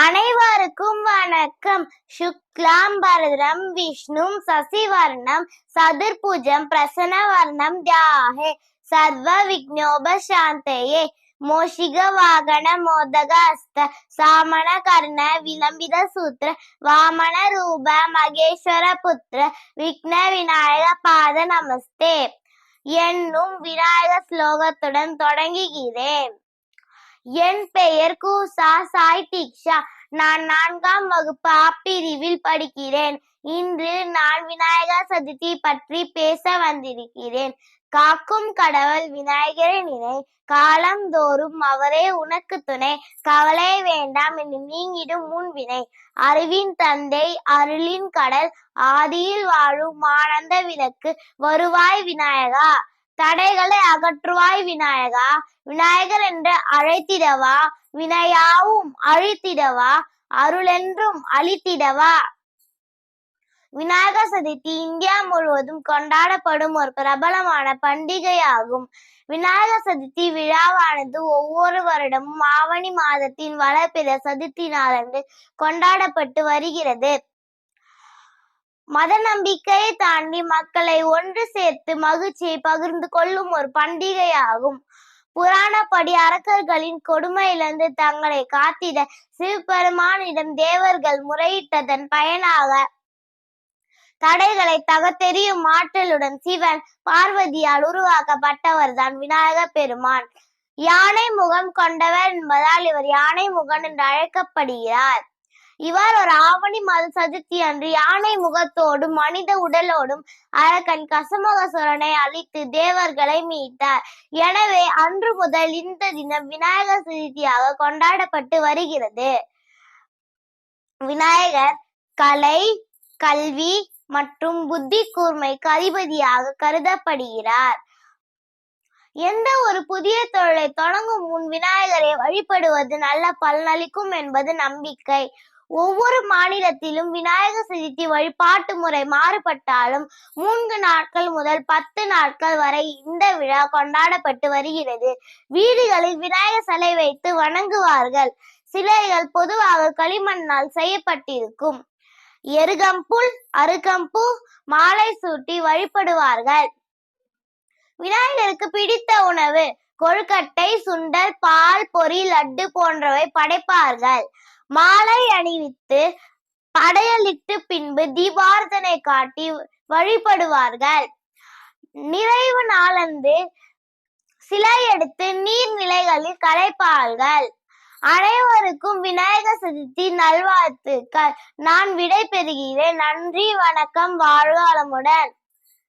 அனைவருக்கும் வணக்கம். சுக்லாம் பரதரம் விஷ்ணும் சசிவர்ணம் சதுர்புஜம் பிரசன்னவர்ணம் தியாஹே சர்வ விக்னோபசாந்தயே மோஷிக வாகன மோதக அஸ்த சாமண கர்ண விளம்பித சூத்திர வாமன ரூப மகேஸ்வர புத்திர விக்ன விநாயக பாத நமஸ்தே என்னும் விநாயக ஸ்லோகத்துடன் தொடங்குகிறேன். என் பெயர் கூசா சாய் தீக்ஷா. நான் 4ஆம் வகுப்பு பிரிவில் படிக்கிறேன். இன்று நான் விநாயகர் சதுர்த்தி பற்றி பேச வந்திருக்கிறேன். காக்கும் கடவுள் விநாயகரை நினை, காலந்தோறும் அவரே உனக்கு துணை. கவலை வேண்டாம் என்று நீங்கிடும் முன்வினை. அறிவின் தந்தை அருளின் கடல், ஆதியில் வாழும் ஆனந்த விளக்கு வருவாய் விநாயகா. தடைகளை அகற்றுவாய் விநாயகா. விநாயகர் என்று அழைத்திடவா, வினையாவும் அழித்திடவா, அருளென்றும் அளித்திடவா. விநாயகர் சதுர்த்தி இந்தியா முழுவதும் கொண்டாடப்படும் ஒரு பிரபலமான பண்டிகையாகும். விநாயகர் சதுர்த்தி விழாவானது ஒவ்வொரு வருடமும் ஆவணி மாதத்தின் வளர்பிற சதுர்த்தி நாளன்று கொண்டாடப்பட்டு வருகிறது. மத நம்பிக்கையை தாண்டி மக்களை ஒன்று சேர்த்து மகிழ்ச்சியை பகிர்ந்து கொள்ளும் ஒரு பண்டிகையாகும். புராணப்படி அரக்கர்களின் கொடுமையிலிருந்து தங்களை காத்திட சிவபெருமானிடம் தேவர்கள் முறையிட்டதன் பயனாக தடைகளை தகர்த்தெறியும் ஆற்றலுடன் சிவன் பார்வதியால் உருவாக்கப்பட்டவர்தான் விநாயகர் பெருமான். யானை முகம் கொண்டவர் என்பதால் இவர் யானை முகன் என்று அழைக்கப்படுகிறார். இவர் ஒரு ஆவணி மாத சதுர்த்தி அன்று யானை முகத்தோடும் மனித உடலோடும் அரக்கன் கசமுகசுரனை அழித்து தேவர்களை மீட்டார். எனவே அன்று முதல் இந்த தினம் விநாயகர் சதுர்த்தியாக கொண்டாடப்பட்டு வருகிறது. விநாயகர் கலை, கல்வி மற்றும் புத்தி கூர்மைக்கு அதிபதியாக கருதப்படுகிறார். எந்த ஒரு புதிய தொழிலை தொடங்கும் முன் விநாயகரை வழிபடுவது நல்ல பலனளிக்கும் என்பது நம்பிக்கை. ஒவ்வொரு மாநிலத்திலும் விநாயகர் சதுர்த்தி வழிபாட்டு முறை மாறுபட்டாலும் 3 நாட்கள் முதல் 10 நாட்கள் வரை இந்த விழா கொண்டாடப்பட்டு வருகிறது. வீடுகளில் விநாயகர் சிலை வைத்து வணங்குவார்கள். சிலைகள் பொதுவாக களிமண்ணால் செய்யப்பட்டிருக்கும். எருகம்புல், அருகம்பூ மாலை சூட்டி வழிபடுவார்கள். விநாயகருக்கு பிடித்த உணவு கொழுக்கட்டை, சுண்டல், பால் பொரி, லட்டு போன்றவை படைப்பார்கள். மாலை அணிவித்து படையலிட்டு பின்பு தீபார்த்தனை காட்டி வழிபடுவார்கள். நிறைவு நாளன்று சிலை எடுத்து நீர்நிலைகளில் கரைப்பார்கள். அனைவருக்கும் விநாயகர் சதுர்த்தி நல்வாழ்த்துக்கள். நான் விடை பெறுகிறேன். நன்றி, வணக்கம், வாழ்க வளமுடன்.